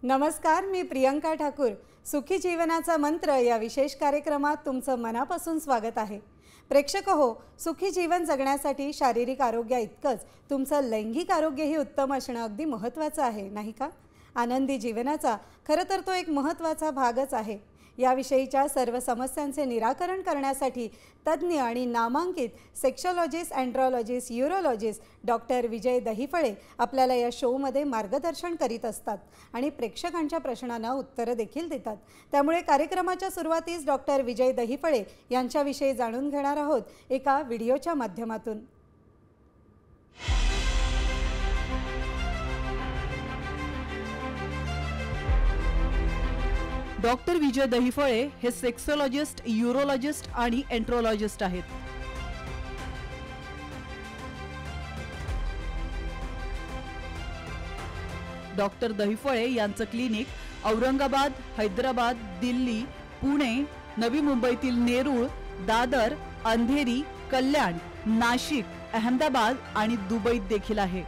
नमस्कार, मी प्रियंका ठाकूर. सुखी जीवनाचा मंत्र या विशेष कार्यक्रमात तुमचं मनापासून स्वागत आहे. प्रेक्षक हो, सुखी जीवन जगण्यासाठी शारीरिक आरोग्य इतकंच तुमचं लैंगिक आरोग्यही उत्तम असणं अगदी महत्त्वाचं आहे, नाही का? आनंदी जीवनाचा खरं तर तो एक महत्त्वाचा भागच आहे. याविषयीच्या सर्व समस्यांचे निराकरण करण्यासाठी तज्ज्ञ आणि नामांकित सेक्सॉलॉजिस्ट, अँड्रोलॉजिस्ट, यूरोलॉजिस्ट डॉक्टर विजय दहिफळे आपल्याला या शोमध्ये मार्गदर्शन करीत असतात आणि प्रेक्षकांच्या प्रश्नांना उत्तरं देखील देतात. त्यामुळे कार्यक्रमाच्या सुरुवातीस डॉक्टर विजय दहिफळे यांच्याविषयी जाणून घेणार आहोत एका व्हिडिओच्या माध्यमातून. डॉक्टर विजय दहिफळे हे सेक्सॉलॉजिस्ट, यूरोलॉजिस्ट आणि एंट्रोलॉजिस्ट आहेत. डॉक्टर दहिफळे यांचं क्लिनिक औरंगाबाद, हैदराबाद, दिल्ली, पुणे, नवी मुंबईतील नेरूळ, दादर, अंधेरी, कल्याण, नाशिक, अहमदाबाद आणि दुबईत देखील आहे.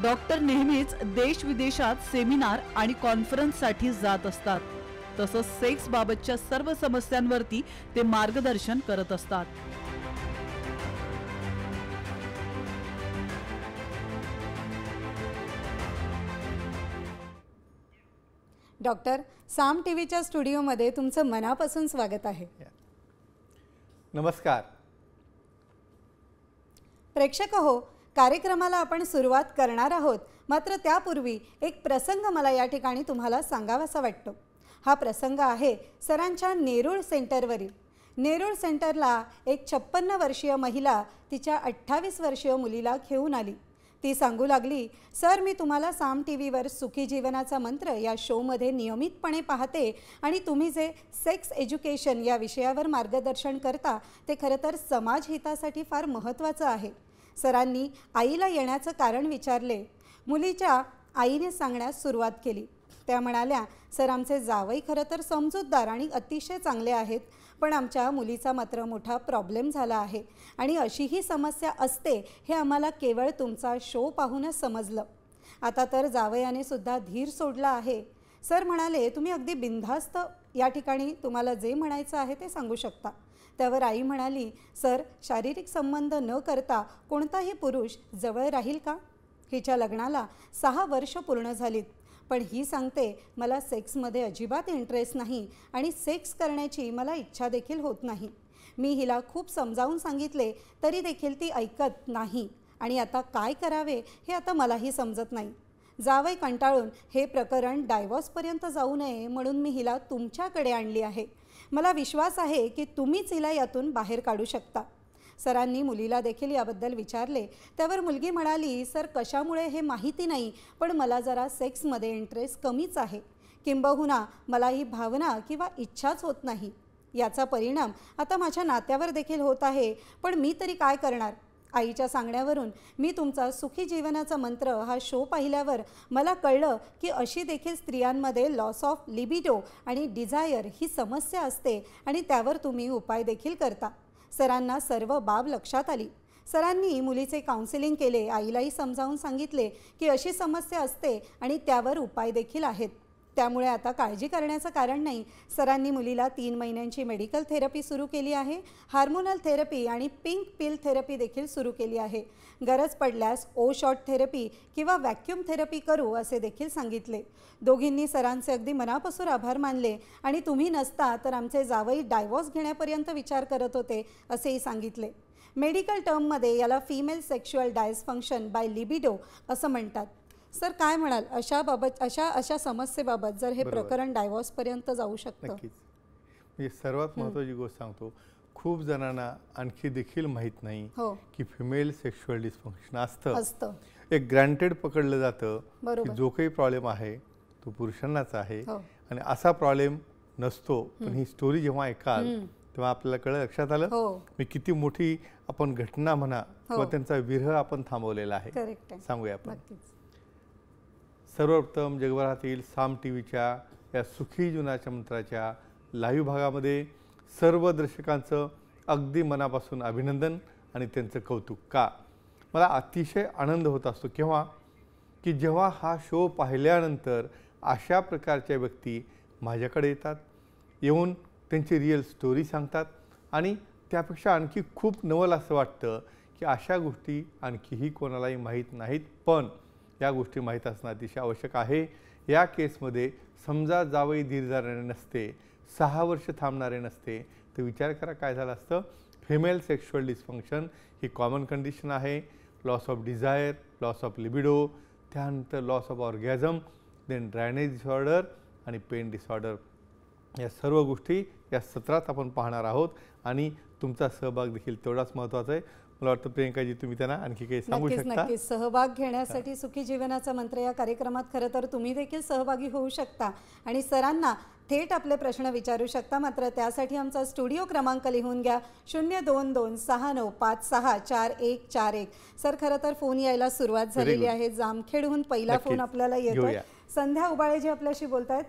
डॉक्टर नेहमीच देश विदेशात सेमिनार आणि कॉन्फरन्ससाठी जात असतात. तसंच सेक्स बाबतच्या सर्व समस्यांवरती ते मार्गदर्शन करत असतात. डॉक्टर, साम टीव्हीच्या स्टुडिओमध्ये तुमचं मनापासून स्वागत आहे. नमस्कार प्रेक्षक हो, कार्यक्रमाला आपण सुरुवात करणार आहोत. मात्र त्यापूर्वी एक प्रसंग मला या ठिकाणी तुम्हाला सांगावासा वाटतो. हा प्रसंग आहे सरांच्या नेरूळ सेंटरवरील. नेरूळ सेंटरला एक 56 वर्षीय महिला तिच्या 28 वर्षीय मुलीला घेऊन आली. ती सांगू लागली, सर, मी तुम्हाला साम टीव्हीवर सुखी जीवनाचा मंत्र या शोमध्ये नियमितपणे पाहते आणि तुम्ही जे सेक्स एज्युकेशन या विषयावर मार्गदर्शन करता ते खरं तर समाज हितासाठी फार महत्त्वाचं आहे. सरांनी आईला येण्याचं कारण विचारले. मुलीच्या आईने सांगण्यास सुरुवात केली. त्या म्हणाल्या, सर, आमचे जावई खरं तर समजूतदार आणि अतिशय चांगले आहेत, पण आमच्या मुलीचा मात्र मोठा प्रॉब्लेम झाला आहे आणि अशीही समस्या असते हे आम्हाला केवळ तुमचा शो पाहूनच समजलं. आता तर जावयाने सुद्धा धीर सोडला आहे. सर म्हणाले, तुम्ही अगदी बिनधास्त या ठिकाणी तुम्हाला जे म्हणायचं आहे ते सांगू शकता. त्यावर आई म्हणाली, सर, शारीरिक संबंध न करता कोणताही पुरुष जवळ राहील का? हिच्या लग्नाला 6 वर्ष पूर्ण झालीत, पण ही सांगते मला सेक्समध्ये अजिबात इंटरेस्ट नाही आणि सेक्स करण्याची मला इच्छा देखील होत नाही. मी हिला खूप समजावून सांगितले तरी देखील ती ऐकत नाही आणि आता काय करावे हे आता मलाही समजत नाही. जावई कंटाळून हे प्रकरण डायव्होर्सपर्यंत जाऊ नये म्हणून मी हिला तुमच्याकडे आणली आहे. मला विश्वास आहे की तुम्हीच हिला यातून बाहेर काढू शकता. सरांनी मुलीला देखील याबद्दल विचारले. त्यावर मुलगी म्हणाली, सर, कशामुळे हे माहिती नाही, पण मला जरा सेक्समध्ये इंटरेस्ट कमीच आहे. किंबहुना मला ही भावना किंवा इच्छाच होत नाही. याचा परिणाम आता माझ्या नात्यावर देखील होत आहे, पण मी तरी काय करणार? आईच्या सांगण्यावरून मी तुमचा सुखी जीवनाचा मंत्र हा शो पाहिल्यावर मला कळलं की अशी देखील स्त्रियांमध्ये लॉस ऑफ लिबिडो आणि डिझायर ही समस्या असते आणि त्यावर तुम्ही उपाय देखील करता. सरांना सर्व बाब लक्षात आली. सरांनी मुलीचे काउन्सिलिंग केले, आईलाही समजावून सांगितले की अशी समस्या असते आणि त्यावर उपाय देखील आहेत. त्यामुळे आता काळजी करण्याचं कारण नाही. सरांनी मुलीला 3 महिन्यांची मेडिकल थेरपी सुरू केली आहे. हार्मोनल थेरपी आणि पिंक पिल थेरपी देखील सुरू केली आहे. गरज पडल्यास ओ शॉट थेरपी किंवा व्हॅक्यूम थेरपी करू असे देखील सांगितले. दोघींनी सरांचे अगदी मनापासून आभार मानले आणि तुम्ही नसता तर आमचे जावई डायव्होर्स घेण्यापर्यंत विचार करत होते असेही सांगितले. मेडिकल टर्ममध्ये याला फिमेल सेक्शुअल डायसफंक्शन बाय लिबिडो असं म्हणतात. सर, काय म्हणाल अशा समस्येबाबत जर हे प्रकरण डायव्होर्सपर्यंत जाऊ शकतं? नक्कीच. म्हणजे सर्वात महत्त्वाची गोष्ट सांगतो, खूप जणांना आणखी देखील माहीत नाही की फिमेल सेक्शुअल डिस्फंक्शन असतं. एक ग्रँटेड पकडलं जातं की जो काही प्रॉब्लेम आहे तो पुरुषांनाच आहे आणि असा प्रॉब्लेम नसतो. पण ही स्टोरी जेव्हा ऐकाल तेव्हा आपल्याला लक्षात आलं मी किती मोठी आपण घटना म्हणा किंवा त्यांचा विरह आपण थांबवलेला आहे. सांगूया आपण. सर्वप्रथम जगभरातील साम टीव्हीच्या या सुखी जीवनाच्या मंत्राच्या लाईव्ह भागामध्ये सर्व दर्शकांचं अगदी मनापासून अभिनंदन आणि त्यांचं कौतुक. का मला अतिशय आनंद होत असतो केव्हा की जेव्हा हा शो पाहिल्यानंतर अशा प्रकारच्या व्यक्ती माझ्याकडे येतात, येऊन त्यांची रिअल स्टोरी सांगतात आणि त्यापेक्षा आणखी खूप नवल असं वाटतं की अशा गोष्टी आणखीही कोणालाही माहीत नाहीत, पण या गोष्टी माहीत असणं अतिशय आवश्यक आहे. या केसमध्ये समजा जावई धीर धरणारे नसते, 6 वर्ष थांबणारे नसते, तर विचार करा काय झालं असतं. फिमेल सेक्शुअल डिस्फंक्शन ही कॉमन कंडिशन आहे. Loss of desire, loss of libido, त्यानंतर loss of orgasm, then drainage disorder आणि पेन डिसऑर्डर, या सर्व गोष्टी या सत्रात आपण पाहणार आहोत आणि तुमचा सहभाग देखील तेवढाच महत्त्वाचा आहे. मला वाटतं प्रियंकाजी तुम्ही त्यांना आणखी काही सांगू शकता? नक्कीच सहभाग घेण्यासाठी सुखी जीवनाचा मंत्र या कार्यक्रमात खरं तर तुम्ही देखील सहभागी होऊ शकता आणि सरांना थेट आपले प्रश्न विचारू शकता. मात्र त्यासाठी आमचा स्टुडिओ क्रमांक लिहून घ्या 022695644141. सर खरं तर फोन यायला सुरुवात झालेली आहे. जामखेडहून पहिला फोन आपल्याला येतोय. संध्या उबाळे जी आपल्याशी बोलतायत,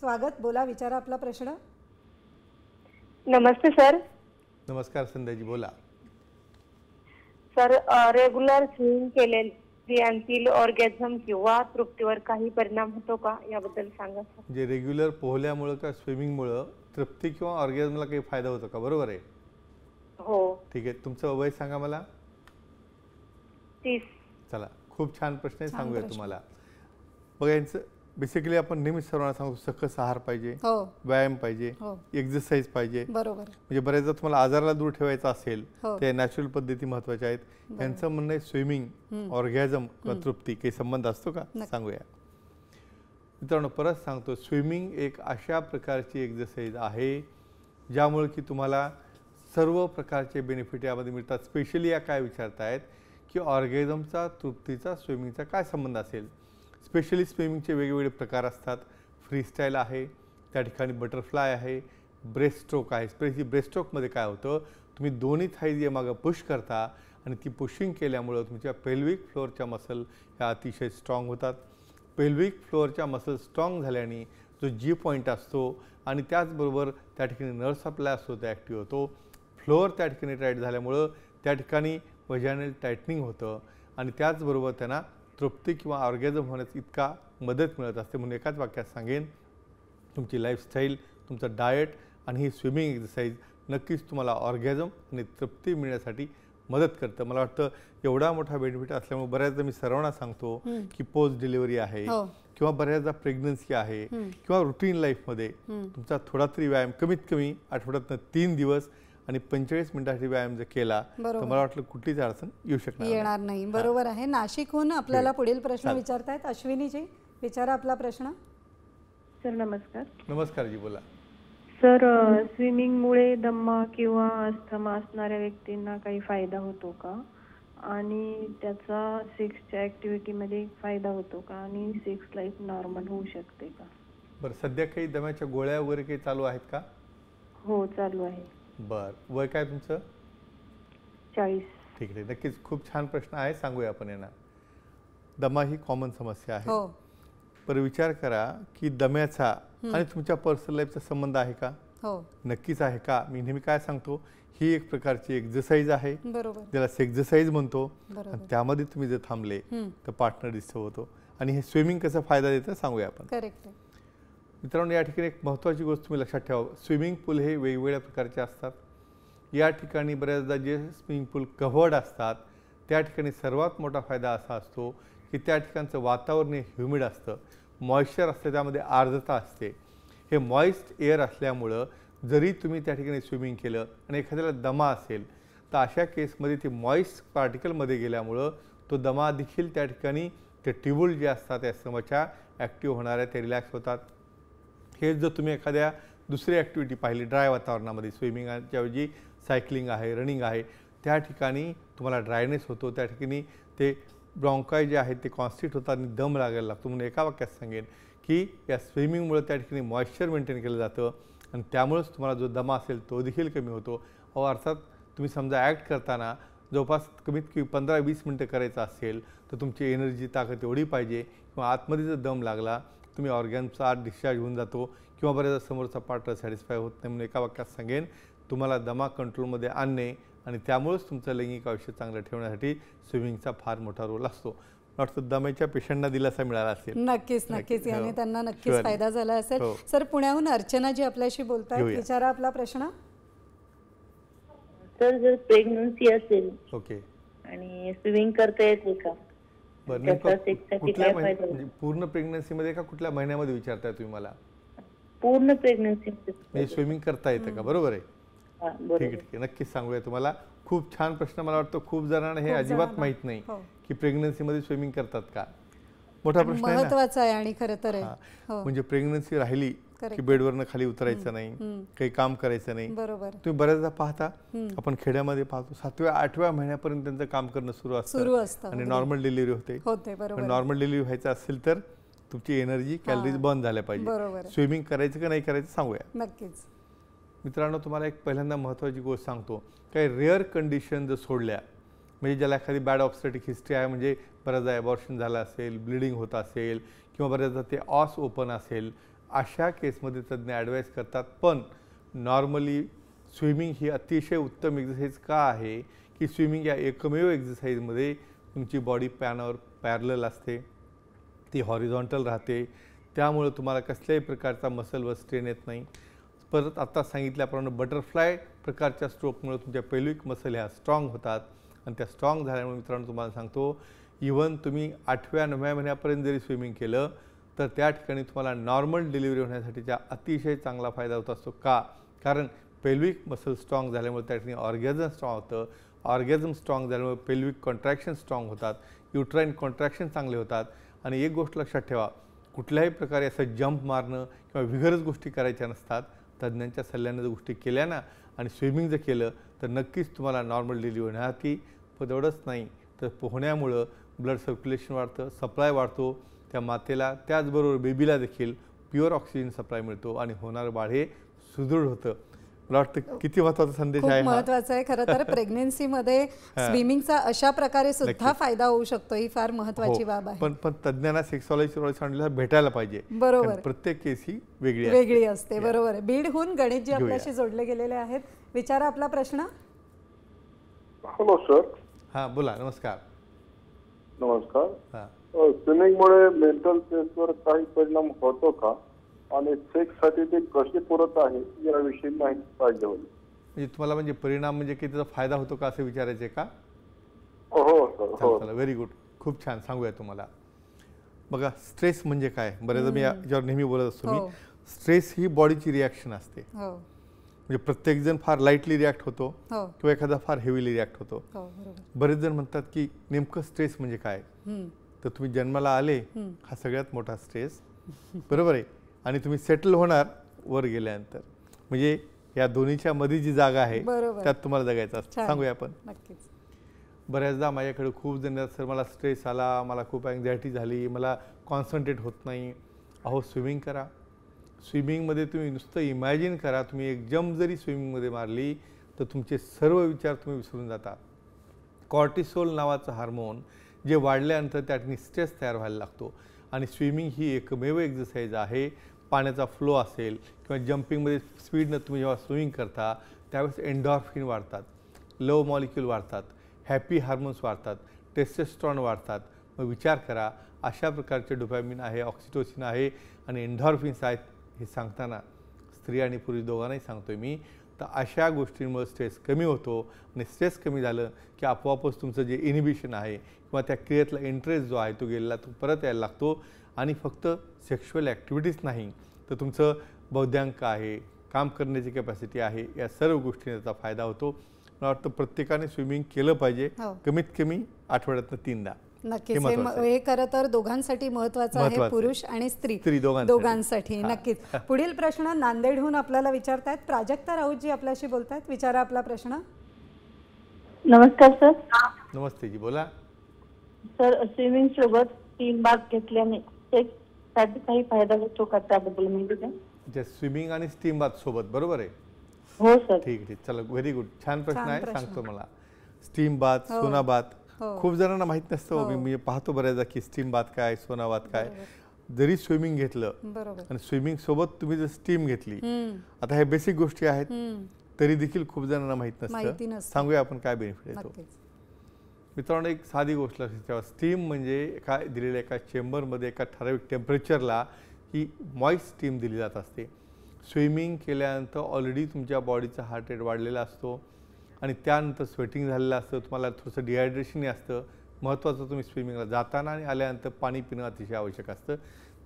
स्वागत, बोला, विचारा आपला प्रश्न. नमस्ते सर. नमस्कार संध्याजी, बोला. सर, रेग्युलर स्विमिंग केलेली ऑर्गॅझम किंवा तृप्तीवर काही परिणाम होतो का, याबद्दल सांगा सर. म्हणजे रेग्युलर पोहल्यामुळे का स्विमिंगमुळे तृप्ती किंवा ऑर्गॅझमला काही फायदा होतो का? बरोबर आहे. हो. ठीक आहे, तुमचं वय सांगा मला. 30. चला, खूप छान प्रश्न आहे, सांगूया तुम्हाला. बघा, यांचं बेसिकली आपण नेहमी सर्वांना सांगतो सकस आहार पाहिजे, व्यायाम पाहिजे, एक्सरसाइज पाहिजे. बरोबर. म्हणजे बऱ्याचदा तुम्हाला आजाराला दूर ठेवायचा असेल ते नॅचरल पद्धती महत्त्वाच्या आहेत. यांचं म्हणणं आहे स्विमिंग, ऑर्गॅझम किंवा तृप्ती काही संबंध असतो का, सांगूया. मित्रांनो, परत सांगतो, स्विमिंग एक अशा प्रकारची एक्सरसाइज आहे ज्यामुळे की तुम्हाला सर्व प्रकारचे बेनिफिट यामध्ये मिळतात. स्पेशली या काय विचारतायत की ऑर्गॅझमचा, तृप्तीचा, स्विमिंगचा काय संबंध असेल. स्पेशली स्विमिंगचे वेगवेगळे प्रकार असतात. फ्रीस्टाईल आहे, त्या ठिकाणी बटरफ्लाय आहे, ब्रेस्टस्ट्रोक आहे. स्पेशली ब्रेस्टस्ट्रोकमध्ये काय होतं, तुम्ही दोन्ही थाईज या मागं पुश करता आणि ती पुशिंग केल्यामुळं तुमच्या पेल्विक फ्लोअरच्या मसल ह्या अतिशय स्ट्रॉंग होतात. पेल्विक फ्लोअरच्या मसल स्ट्रॉंग झाल्याने जो जी पॉईंट असतो आणि त्याचबरोबर त्या ठिकाणी नर्व सप्लाय असतो तो ॲक्टिव्ह होतो. फ्लोअर त्या ठिकाणी टाईट झाल्यामुळं त्या ठिकाणी वजायनल टायटनिंग होतं आणि त्याचबरोबर त्यांना तृप्ती किंवा ऑर्गॅझम होण्यास इतका मदत मिळत असते. म्हणून एकाच वाक्यात सांगेन, तुमची लाईफस्टाईल, तुमचं डाएट आणि ही स्विमिंग एक्सरसाइज नक्कीच तुम्हाला ऑर्गॅझम आणि तृप्ती मिळण्यासाठी मदत करतं. मला वाटतं एवढा मोठा बेनिफिट असल्यामुळे बऱ्याचदा मी सर्वांना सांगतो की पोस्ट डिलिव्हरी आहे किंवा बऱ्याचदा प्रेग्नन्सी आहे किंवा रुटीन लाईफमध्ये तुमचा थोडा तरी व्यायाम, कमीत कमी आठवड्यातनं 3 दिवस आणि 45 मिनिटांसाठी व्यायाम जर केला तर मला वाटलं कुठलीच अडचण येणार नाही. बरोबर आहे. नाशिकहून आपल्याला पुढील प्रश्न विचारतायत. अश्विनीजी, विचारा आपला प्रश्न. सर नमस्कार. नमस्कार जी, बोला. सर, स्विमिंगमुळे दमा किंवा अस्थमा असणाऱ्या व्यक्तींना काही फायदा होतो का, आणि त्याचा सेक्सच्या ॲक्टिव्हिटीमध्ये फायदा होतो का, आणि सेक्स लाईफ नॉर्मल होऊ शकते का? बरं, सध्या काही दम्याच्या गोळ्या वगैरे काही चालू आहेत का? हो, चालू आहे. बरं, वय काय तुमचं? 40. ठीक आहे, नक्कीच खूप छान प्रश्न आहे, सांगूया आपण यांना. दमा ही कॉमन समस्या आहे. पर विचार करा की दम्याचा आणि तुमच्या पर्सनल लाईफचा संबंध आहे का? नक्कीच आहे का? मी नेहमी काय सांगतो, ही एक प्रकारची एक्सरसाइज आहे, ज्याला एक्सरसाइज म्हणतो. आणि त्यामध्ये तुम्ही जर थांबले तर पार्टनर डिस्टर्ब होतो. आणि हे स्विमिंग कसा फायदा देतं सांगूया आपण. करेक्ट. मित्रांनो, या ठिकाणी एक महत्त्वाची गोष्ट तुम्ही लक्षात ठेवा, स्विमिंग पूल हे वेगवेगळ्या प्रकारचे असतात. या ठिकाणी बऱ्याचदा जे स्विमिंग पूल कव्हर्ड असतात त्या ठिकाणी सर्वात मोठा फायदा असा असतो की त्या ठिकाणचं वातावरण हे ह्युमिड असतं, मॉइश्चर असतं, त्यामध्ये आर्द्रता असते. हे मॉइस्ट एअर असल्यामुळं जरी तुम्ही त्या ठिकाणी स्विमिंग केलं आणि एखाद्याला दमा असेल तर अशा केसमध्ये ते मॉइस्ट पार्टिकलमध्ये गेल्यामुळं तो दमा देखील त्या ठिकाणी ते ट्यूबुल जे असतात त्या समच्या ॲक्टिव्ह होणाऱ्या ते रिलॅक्स होतात. हे जर तुम्ही एखाद्या दुसरी ॲक्टिव्हिटी पाहिली ड्राय वातावरणामध्ये, स्विमिंगच्या ऐवजी सायकलिंग आहे, रनिंग आहे, त्या ठिकाणी तुम्हाला ड्रायनेस होतो, त्या ठिकाणी ते ब्रॉन्काय जे आहेत ते कॉन्स्टिट होतात आणि दम लागायला लागतो. म्हणून एका वाक्यात सांगेन की या स्विमिंगमुळे त्या ठिकाणी मॉइश्चर मेंटेन केलं जातं आणि त्यामुळेच तुम्हाला जो दमा असेल तो देखील कमी होतो. अर्थात तुम्ही समजा ॲक्ट करताना जवळपास कमीत कमी 15-20 मिनटं करायचं असेल तर तुमची एनर्जी, ताकद एवढी पाहिजे, किंवा आतमध्ये जर दम लागला तुम्ही ऑर्गॅनचा आत डिस्चार्ज होऊन जातो किंवा बऱ्याचदा समोरचा पार्टनर सॅटिस्फाय होत नाही. म्हणून एका वाक्यात सांगेन, तुम्हाला दमा कंट्रोलमध्ये आणणे आणि त्यामुळेच तुमचं लैंगिक आयुष्य चांगलं ठेवण्यासाठी स्विमिंगचा फार मोठा रोल असतो. वाटतं दम्याच्या पेशंटना दिलासा मिळाला असेल. नक्कीच नक्कीच याने त्यांना नक्कीच फायदा झाला असेल. सर पुण्याहून अर्चना जी आपल्याशी बोलतायत, विचारा आपला प्रश्न. सर जर प्रेग्नन्सी असेल ओके आणि स्विमिंग करता येते का? पूर्ण प्रेग्नन्सी मध्ये का कुठल्या महिन्यामध्ये विचारताय तुम्ही मला? पूर्ण प्रेग्नन्सी मध्ये स्विमिंग करता येतं का? बरोबर आहे. ठीक आहे, नक्कीच सांगूया तुम्हाला. खूप छान प्रश्न. मला वाटतं खूप जणांना हे अजिबात माहित नाही की प्रेग्नन्सी मध्ये स्विमिंग करतात का. मोठा प्रश्न आहे, महत्त्वाचा आहे. आणि खरं तर म्हणजे प्रेग्नन्सी राहिली की बेडवरनं खाली उतरायचं नाही, काही काम करायचं नाही. बरोबर. तुम्ही बऱ्याचदा पाहता, आपण खेड्यामध्ये पाहतो 7व्या 8व्या महिन्यापर्यंत त्यांचं काम करणं सुरू असतं आणि नॉर्मल डिलिव्हरी होते. नॉर्मल डिलिव्हरी व्हायचं असेल तर तुमची एनर्जी कॅलरीज बर्न झाल्या पाहिजे. स्विमिंग करायचं का नाही करायचं सांगूया. नक्कीच मित्रांनो, तुम्हाला एक पहिल्यांदा महत्त्वाची गोष्ट सांगतो. काही रेअर कंडिशन जर सोडल्या, म्हणजे ज्याला एखादी बॅड ऑब्स्टेटिक हिस्ट्री आहे, म्हणजे बऱ्याचदा ॲबॉर्शन झालं असेल, ब्लिडिंग होत असेल किंवा बऱ्याचदा ते ऑस ओपन असेल, अशा केसमध्ये तज्ज्ञ ॲडवाईस करतात. पण नॉर्मली स्विमिंग ही अतिशय उत्तम एक्झरसाईज का आहे की स्विमिंग या एकमेव एक्झरसाईजमध्ये तुमची बॉडी पॅनवर पॅरलल असते, ती हॉरिझॉन्टल राहते, त्यामुळे तुम्हाला कसल्याही प्रकारचा मसलवर स्ट्रेन येत नाही. परत आता सांगितल्याप्रमाणे बटरफ्लाय प्रकारच्या स्ट्रोकमुळे तुमच्या पेल्विक मसल ह्या स्ट्रॉंग होतात आणि त्या स्ट्रॉंग झाल्यामुळे मित्रांनो तुम्हाला सांगतो, इवन तुम्ही 8व्या 9व्या महिन्यापर्यंत जरी स्विमिंग केलं तर त्या ठिकाणी तुम्हाला नॉर्मल डिलिव्हरी होण्यासाठीचा अतिशय चांगला फायदा होत असतो. का? कारण पेल्विक मसल स्ट्रॉंग झाल्यामुळे त्या ठिकाणी ऑर्गॅझम स्ट्रॉंग होतं. ऑर्गॅझम स्ट्रॉंग झाल्यामुळे पेल्विक कॉन्ट्रॅक्शन स्ट्रॉंग होतात, युट्राईन कॉन्ट्रॅक्शन चांगले होतात. आणि एक गोष्ट लक्षात ठेवा, कुठल्याही प्रकारे असं जंप मारणं किंवा विगरच गोष्टी करायच्या नसतात. तज्ज्ञांच्या सल्ल्यानं जर गोष्टी केल्या ना आणि स्विमिंग जर केलं तर नक्कीच तुम्हाला नॉर्मल डिलिव्हरी होण्यासाठी. पण एवढंच नाही तर पोहण्यामुळं ब्लड सर्क्युलेशन वाढतं, सप्लाय वाढतो त्या मातेला, त्याचबरोबर बेबीला देखील प्युअर ऑक्सिजन सप्लाय मिळतो आणि होणारं बाळ हे सुदृढ होतं. मला वाटतं किती महत्त्वाचा संदेश आहे. महत्त्वाचा आहे खरं तर. प्रेग्नेन्सी मध्ये स्विमिंगचा अशा प्रकारे सुद्धा फायदा होऊ शकतो. ही फार महत्त्वाची बाब आहे. पण तज्ज्ञांना सेक्सॉलॉजी भेटायला पाहिजे. बरोबर. प्रत्येक केस ही वेगळी असते. बरोबर आहे. बीडहून गणेशजी आपल्याशी जोडले गेलेले आहेत. विचारा आपला प्रश्न. Hello sir. हा बोला. नमस्कार. नमस्कार. स्विमिंगमुळे मेंटल स्ट्रेसवर काही परिणाम होतो का आणि सेक्ससाठी ते कसे पुरत आहे याविषयी माहिती पाहिजे होती. म्हणजे तुम्हाला म्हणजे परिणाम म्हणजे की त्याचा फायदा होतो का असं विचारायचे का? हो सर. Very good. खूप छान. सांगूया तुम्हाला. बघा, स्ट्रेस म्हणजे काय? बऱ्याचदा मी याच्यावर नेहमी बोलत असतो. मी स्ट्रेस ही बॉडीची रिॲक्शन असते. म्हणजे प्रत्येक जण फार लाईटली रिॲक्ट होतो किंवा एखादा फार हेवीली रिॲक्ट होतो. बरेच जण म्हणतात की नेमकं स्ट्रेस म्हणजे काय? तर तुम्ही जन्माला आले हा सगळ्यात मोठा स्ट्रेस, बरोबर आहे. आणि तुम्ही सेटल होणार वर गेल्यानंतर, म्हणजे या दोन्हीच्या मध्ये जी जागा आहे त्यात तुम्हाला जगायचं असतं. सांगूया आपण. बऱ्याचदा माझ्याकडे खूप जण सर मला स्ट्रेस आला, मला खूप अँझायटी झाली, मला कॉन्सन्ट्रेट होत नाही. अहो स्विमिंग करा. स्विमिंगमध्ये तुम्ही नुसतं इमॅजिन करा, तुम्ही एक जंप जरी स्विमिंगमध्ये मारली तर तुमचे सर्व विचार तुम्ही विसरून जाता. कॉर्टिसोल नावाचं हार्मोन जे वाढल्यानंतर त्या ठिकाणी स्ट्रेस तयार व्हायला लागतो. आणि स्विमिंग ही एकमेव एक्झरसाईज आहे, पाण्याचा फ्लो असेल किंवा जम्पिंगमध्ये स्पीडनं तुम्ही जेव्हा स्विमिंग करता त्यावेळेस एन्डॉर्फिन वाढतात, लव मॉलिक्यूल वाढतात, हॅपी हार्मोन्स वाढतात, टेस्टोस्टेरॉन वाढतात. मग विचार करा, अशा प्रकारचे डोपॅमिन आहे, ऑक्सिटोसिन आहे आणि एन्डॉर्फिन्स आहेत. हे सांगताना स्त्री आणि पुरुष दोघांनाही सांगतोय मी. तर अशा गोष्टींमुळे स्ट्रेस कमी होतो आणि स्ट्रेस कमी झालं की आपोआपच तुमचं जे इनिबिशन आहे किंवा त्या क्रियेतला इंटरेस्ट जो आहे तो गेलेला तो परत यायला लागतो. आणि फक्त सेक्शुअल ॲक्टिव्हिटीज नाही तर तुमचं बौद्धांक आहे, काम करण्याची कॅपॅसिटी आहे, या सर्व गोष्टींचा त्याचा फायदा होतो. मला वाटतं प्रत्येकाने स्विमिंग केलं पाहिजे, कमीत कमी आठवड्यातनं 3दा. नक्कीच. हे खरं तर दोघांसाठी महत्त्वाचं आहे, पुरुष आणि स्त्री दोघांसाठी. नक्कीच. पुढील प्रश्न नांदेडहून आपल्याला विचारतायत. प्राजक्ता राऊतजी आपल्याशी बोलतायत. विचारा आपला प्रश्न. नमस्कार सर. नमस्ते जी, बोला. सर स्विमिंग सोबत 3 बाथ घेतल्याने सेक्ससाठी काही फायदा होतो का त्याबद्दल माहिती द्या. स्विमिंग आणि स्टीम बाथ सोबत, बरोबर आहे? हो सर. ठीक आहे, चला व्हेरी गुड. छान प्रश्न आहे, सांगतो मला. स्टीम बाथ, सोना बाथ खूप जणांना माहित नसतं. मी पाहतो बऱ्याचदा की स्टीम बाथ काय, सोना बाथ काय. जरी स्विमिंग घेतलं आणि स्विमिंग सोबत तुम्ही जर स्टीम घेतली, आता हे बेसिक गोष्टी आहेत, तरी देखील खूप जणांना माहित नसतं. सांगूया आपण काय बेनिफिट येतो. मित्रांनो, एक साधी गोष्ट लक्षात ठेवा, स्टीम म्हणजे एका दिलेल्या एका चेंबरमध्ये एका ठराविक टेम्परेचरला ही मॉइस्ट स्टीम दिली जात असते. स्विमिंग केल्यानंतर ऑलरेडी तुमच्या बॉडीचा हार्ट रेट वाढलेला असतो आणि त्यानंतर स्वेटिंग झालेलं असतं, तुम्हाला थोडंसं डिहायड्रेशनही असतं. महत्त्वाचं, तुम्ही स्विमिंगला जाताना आणि आल्यानंतर पाणी पिणं अतिशय आवश्यक असतं.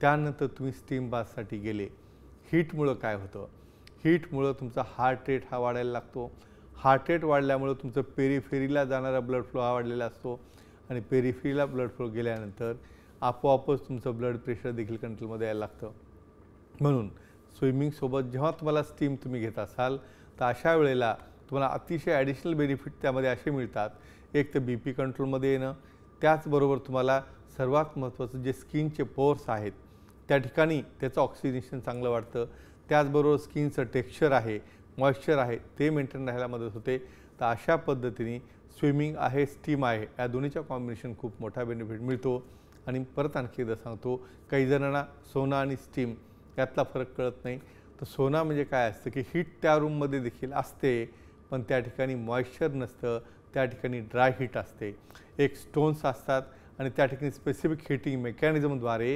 त्यानंतर तुम्ही स्टीम बाथसाठी गेले. हीटमुळं काय होतं, हीटमुळं तुमचा हार्ट रेट हा वाढायला लागतो. हार्ट रेट वाढल्यामुळं तुमचं पेरिफेरीला जाणारा ब्लड फ्लो हा वाढलेला असतो आणि पेरिफेरीला ब्लड फ्लो गेल्यानंतर आपोआपच तुमचं ब्लड प्रेशर देखील कंट्रोलमध्ये यायला लागतं. म्हणून स्विमिंगसोबत जेव्हा तुम्हाला स्टीम तुम्ही घेत असाल तर अशा वेळेला तुम्हाला अतिशय ॲडिशनल बेनिफिट त्यामध्ये असे मिळतात. एक तर BP कंट्रोलमध्ये येणं, त्याचबरोबर तुम्हाला सर्वात महत्त्वाचं जे स्किनचे पोर्स आहेत त्या ठिकाणी त्याचं ऑक्सिजनेशन चांगलं वाढतं. त्याचबरोबर स्किनचं टेक्स्चर आहे, मॉइश्चर आहे, ते मेंटेन राहायला मदत होते. तर अशा पद्धतीने स्विमिंग आहे, स्टीम आहे, या दोन्हीच्या कॉम्बिनेशन खूप मोठा बेनिफिट मिळतो. आणि परत आणखी एकदा सांगतो, काही जणांना सोना आणि स्टीम यातला फरक कळत नाही. तर सोना म्हणजे काय असतं की हीट त्या रूममध्ये देखील असते, पण त्या ठिकाणी मॉइश्चर नसतं, त्या ठिकाणी ड्राय हीट असते. एक स्टोन्स असतात आणि त्या ठिकाणी स्पेसिफिक हीटिंग मेकॅनिझमद्वारे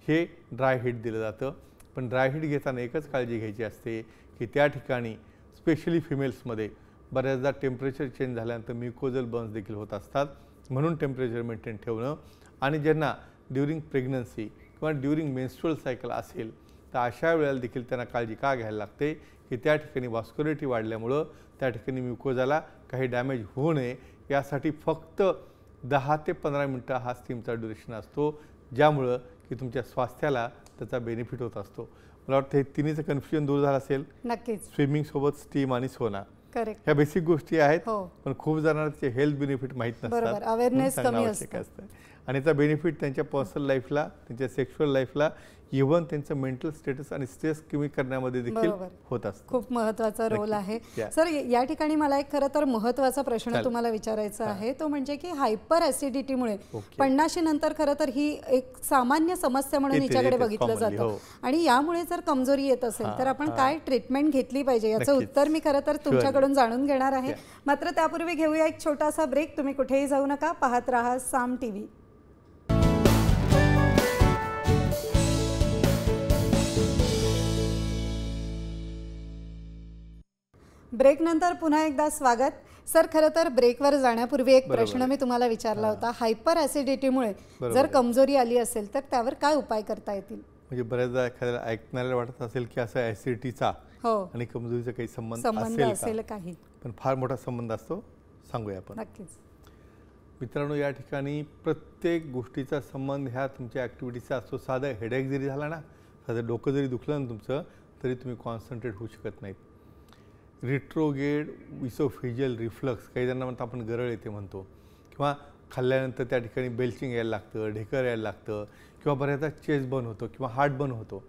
हे ड्राय हीट दिलं जातं. पण ड्राय हीट घेताना एकच काळजी घ्यायची असते की त्या ठिकाणी स्पेशली फिमेल्समध्ये बऱ्याचदा टेम्परेचर चेंज झाल्यानंतर म्युकोजल बर्न्स देखील होत असतात. म्हणून टेम्परेचर मेंटेन ठेवणं. आणि ज्यांना ड्युरिंग प्रेग्नन्सी किंवा ड्युरिंग मेन्स्ट्रुअल सायकल असेल तर अशा वेळेला देखील त्यांना काळजी का घ्यायला लागते की त्या ठिकाणी व्हास्क्युलरिटी वाढल्यामुळं त्या ठिकाणी म्युकोजाला काही डॅमेज होऊ नये यासाठी फक्त 10 ते 15 मिनटं हा स्टीमचा ड्युरेशन असतो, ज्यामुळं की तुमच्या स्वास्थ्याला त्याचा बेनिफिट होत असतो. मला वाटतं हे तिन्हीचं कन्फ्युजन दूर झालं असेल. नक्कीच. स्विमिंगसोबत स्टीम आणि सोना करेक्ट, ह्या बेसिक गोष्टी आहेत. पण खूप जणांना त्याचे हेल्थ बेनिफिट माहीत नसतात, अवेअरनेस कमी असते आणि त्याचा बेनिफिट त्यांच्या पर्सनल लाईफला, त्यांच्या सेक्शुअल लाईफला, इव्हन त्यांचं मेंटल स्टेटस आणि स्ट्रेस कमी करण्यामध्ये देखील होत असतं. खूप महत्त्वाचा रोल आहे. सर, या ठिकाणी मला एक खरं तर महत्त्वाचा प्रश्न तुम्हाला विचारायचा आहे, तो म्हणजे की हायपर ॲसिडिटीमुळे 50 नंतर खरं तर ही एक सामान्य समस्या म्हणून हिच्याकडे बघितलं जातं आणि यामुळे जर कमजोरी येत असेल तर आपण काय ट्रीटमेंट घेतली पाहिजे याचं उत्तर मी खरं तर तुमच्याकडून जाणून घेणार आहे. मात्र त्यापूर्वी घेऊया एक छोटासा ब्रेक. तुम्ही कुठेही जाऊ नका, पाहत राहा साम TV. ब्रेक नंतर पुन्हा एकदा स्वागत. सर, खरं तर ब्रेकवर जाण्यापूर्वी एक प्रश्न मी तुम्हाला विचारला होता. हायपर ॲसिडिटीमुळे जर कमजोरी आली असेल तर त्यावर काय उपाय करता येतील? म्हणजे बऱ्याचदा एखाद्याला ऐकणाऱ्याला वाटत असेल की असं ॲसिडिटीचा आणि कमजोरीचा काही संबंध असेल काही, पण फार मोठा संबंध असतो. सांगूया आपण. नक्कीच. मित्रांनो, या ठिकाणी प्रत्येक गोष्टीचा संबंध ह्या तुमच्या ॲक्टिव्हिटीचा असतो. साधं हेडेक जरी झाला ना, साधं डोकं जरी दुखलं ना तुमचं, तरी तुम्ही कॉन्सन्ट्रेट होऊ शकत नाहीत. रिट्रोगेड इसोफेजियल रिफ्लक्स, काही जणांना म्हणतो आपण गरळ येते म्हणतो, किंवा खाल्ल्यानंतर त्या ठिकाणी बेल्चिंग यायला लागतं, ढेकर यायला लागतं, किंवा बऱ्याचदा चेस्ट बर्न होतो किंवा हार्ट बर्न होतो.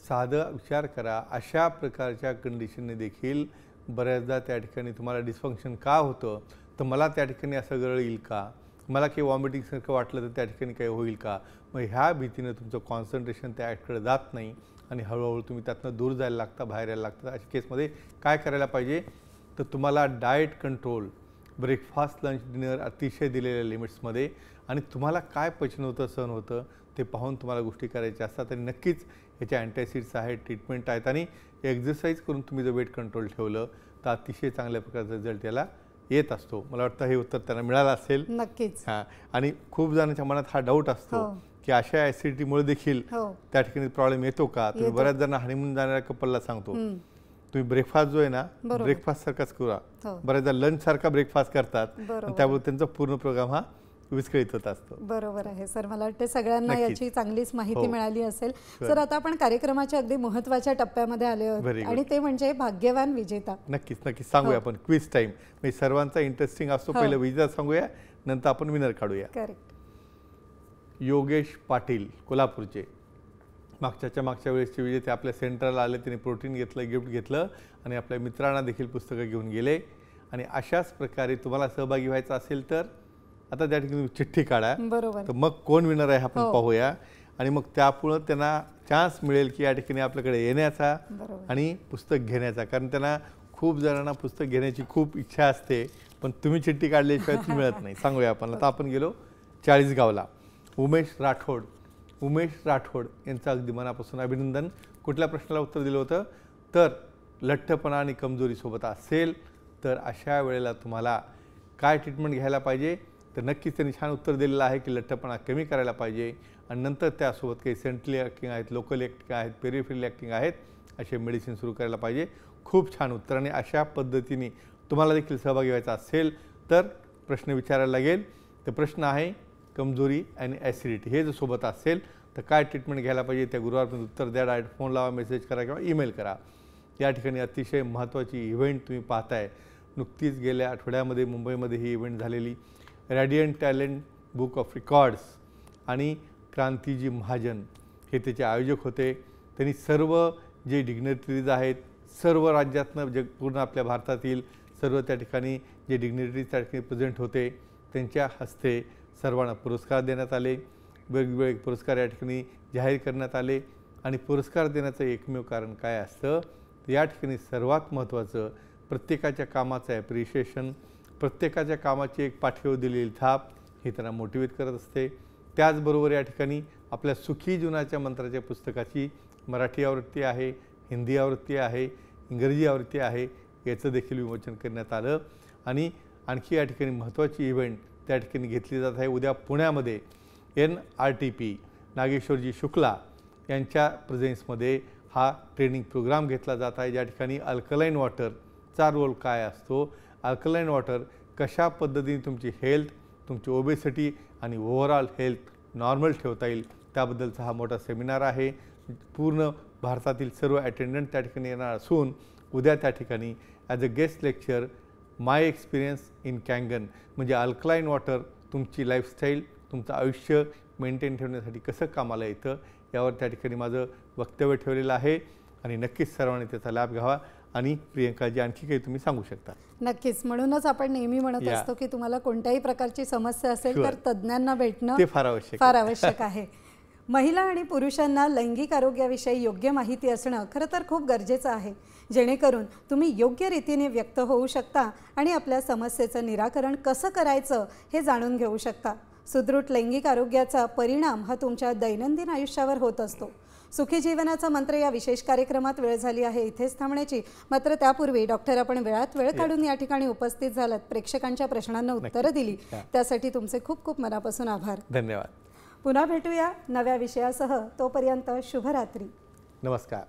साधं विचार करा, अशा प्रकारच्या कंडिशनने देखील बऱ्याचदा त्या ठिकाणी तुम्हाला डिस्फंक्शन का होतं, तर मला त्या ठिकाणी असं गरळ येईल का, मला काही वॉमिटिंगसारखं वाटलं तर त्या ठिकाणी काही होईल का. मग ह्या भीतीनं तुमचं कॉन्सन्ट्रेशन त्या ॲक्टकडे जात नाही आणि हळूहळू तुम्ही त्यातनं दूर जायला लागता, बाहेर यायला लागतं. अशा केसमध्ये काय करायला पाहिजे, तर तुम्हाला diet control, breakfast, lunch, dinner अतिशय दिलेल्या लिमिट्समध्ये, आणि तुम्हाला काय पचन होतं, सहन होतं ते पाहून तुम्हाला गोष्टी करायच्या असतात. आणि नक्कीच याच्या अँटॅसिड्स आहेत, ट्रीटमेंट आहेत, आणि एक्झरसाईज करून तुम्ही जर वेट कंट्रोल ठेवलं तर अतिशय चांगल्या प्रकारचा रिझल्ट याला येत असतो. मला वाटतं हे उत्तर त्यांना मिळालं असेल. नक्कीच. हां, आणि खूप जणांच्या मनात हा डाऊट असतो की अशा ॲसिडिटीमुळे देखील त्या ठिकाणी प्रॉब्लेम येतो का. तुम्ही बऱ्याच जण हनीमून जाणाऱ्या कपलला सांगतो, तुम्ही ब्रेकफास्ट जो आहे ना, ब्रेकफास्ट सारखाच करा. बऱ्याचदा लंच सारखा ब्रेकफास्ट करतात, त्यामुळे त्यांचा पूर्ण प्रोग्राम हा विस्कळीत होत असतो. बरोबर आहे सर, मला वाटतं सगळ्यांना याची चांगलीच माहिती मिळाली असेल. सर, आता आपण कार्यक्रमाच्या अगदी महत्त्वाच्या टप्प्यामध्ये आले आहोत आणि ते म्हणजे भाग्यवान विजेता. नक्कीच नक्कीच सांगूया आपण. क्विज टाइम म्हणजे सर्वांचा इंटरेस्टिंग असतो. पहिलं विजेता सांगूया, नंतर आपण विनर काढूया. करेक्ट. योगेश पाटील, कोल्हापूरचे, मागच्या वेळेसचे विजेते आपल्या सेंटरला आले. त्यांनी प्रोटीन घेतलं, गिफ्ट घेतलं आणि आपल्या मित्रांना देखील पुस्तकं घेऊन गेले. आणि अशाच प्रकारे तुम्हाला सहभागी व्हायचं असेल तर आता त्या ठिकाणी चिठ्ठी काढा. बरोबर. तर मग कोण विनर आहे आपण पाहूया, आणि मग त्यापुढं त्यांना चान्स मिळेल की या ठिकाणी आपल्याकडे येण्याचा आणि पुस्तक घेण्याचा, कारण त्यांना खूप जणांना पुस्तक घेण्याची खूप इच्छा असते, पण तुम्ही चिठ्ठी काढल्याशिवाय ती मिळत नाही. सांगूया आपण. आता आपण गेलो चाळीसगावला. उमेश राठोड यांचं अगदी मनापासून अभिनंदन. कुठल्या प्रश्नाला उत्तर दिलं होतं? तर लठ्ठपणा आणि कमजोरी सोबत असेल तर अशा वेळेला तुम्हाला काय ट्रीटमेंट घ्यायला पाहिजे? तर नक्कीच त्यांनी छान उत्तर दिलेलं आहे की लठ्ठपणा कमी करायला पाहिजे आणि नंतर त्यासोबत काही सेंट्रल ॲक्टिंग आहेत, लोकल ॲक्टिंग आहेत, पेरिफेरल ॲक्टिंग आहेत, असे मेडिसिन सुरू करायला पाहिजे. खूप छान उत्तर. आणि अशा पद्धतीने तुम्हाला देखील सहभागी व्हायचा असेल तर प्रश्न विचारायला लागेल. तर प्रश्न आहे कमजोरी आणि ॲसिडिटी हे जर सोबत असेल तर काय ट्रीटमेंट घ्यायला पाहिजे? त्या गुरुवारपर्यंत उत्तर द्या. डायरेक्ट फोन लावा, मेसेज करा किंवा ईमेल करा. या ठिकाणी अतिशय महत्त्वाची इव्हेंट तुम्ही पाहताय. नुकतीच गेल्या आठवड्यामध्ये मुंबईमध्ये ही इव्हेंट झालेली. रॅडियंट टॅलेंट बुक ऑफ रेकॉर्ड्स आणि क्रांतीजी महाजन हे त्याचे आयोजक होते. त्यांनी सर्व जे डिग्नेटरीज आहेत, सर्व राज्यातनं पूर्ण आपल्या भारतातील सर्व त्या ठिकाणी जे डिग्नेटरीज त्या ठिकाणी प्रेझेंट होते त्यांच्या हस्ते सर्वांना पुरस्कार देण्यात आले. वेगवेगळे पुरस्कार या ठिकाणी जाहीर करण्यात आले. आणि पुरस्कार देण्याचं एकमेव कारण काय असतं? या ठिकाणी सर्वात महत्त्वाचं प्रत्येकाच्या कामाचं ॲप्रिशिएशन, प्रत्येकाच्या कामाची एक पाठीवर दिलेली थाप ही त्यांना मोटिवेट करत असते. त्याचबरोबर या ठिकाणी आपल्या सुखी जीवनाच्या मंत्राच्या पुस्तकाची मराठी आवृत्ती आहे, हिंदी आवृत्ती आहे, इंग्रजी आवृत्ती आहे, याचं देखील विमोचन करण्यात आलं. आणि आणखी या ठिकाणी महत्त्वाची इव्हेंट त्या ठिकाणी घेतली जात आहे. उद्या पुण्यामध्ये NRTP नागेश्वरजी शुक्ला यांच्या प्रेझेन्समध्ये हा ट्रेनिंग प्रोग्राम घेतला जात आहे. ज्या ठिकाणी अल्कलाईन वॉटरचा रोल काय असतो, अल्कलाईन वॉटर कशा पद्धतीने तुमची हेल्थ, तुमची ओबेसिटी आणि ओव्हरऑल हेल्थ नॉर्मल ठेवता येईल त्याबद्दलचा हा मोठा सेमिनार आहे. पूर्ण भारतातील सर्व अटेंडंट त्या ठिकाणी येणार असून उद्या त्या ठिकाणी as a guest lecture my experience in Kangen म्हणजे अल्कलाईन वॉटर तुमची लाईफस्टाईल, तुमचं आयुष्य मेंटेन ठेवण्यासाठी कसं कामाला येतं यावर त्या ठिकाणी माझं वक्तव्य ठेवलेलं आहे. आणि नक्कीच सर्वांनी त्याचा लाभ घ्यावा. आणि प्रियंकाजी आणखी काही तुम्ही सांगू शकता? नक्कीच. म्हणूनच आपण नेहमी म्हणत असतो की तुम्हाला कोणत्याही प्रकारची समस्या असेल तर तज्ज्ञांना भेटणं ते फार आवश्यक आहे. महिला आणि पुरुषांना लैंगिक आरोग्याविषयी योग्य माहिती असणं खरं तर खूप गरजेचं आहे, जेणेकरून तुम्ही योग्य रीतीने व्यक्त होऊ शकता आणि आपल्या समस्येचं निराकरण कसं करायचं हे जाणून घेऊ शकता. सुदृढ लैंगिक आरोग्याचा परिणाम हा तुमच्या दैनंदिन आयुष्यावर होत असतो. सुखी जीवनाचा मंत्र या विशेष कार्यक्रमात वेळ झाली आहे इथेच थांबण्याची. मात्र त्यापूर्वी डॉक्टर आपण वेळात वेळ काढून या ठिकाणी उपस्थित झालात, प्रेक्षकांच्या प्रश्नांना उत्तरं दिली, त्यासाठी तुमचे खूप खूप मनापासून आभार. धन्यवाद. पुन्हा भेटूया नव्या विषयासह. तोपर्यंत शुभरात्री. नमस्कार.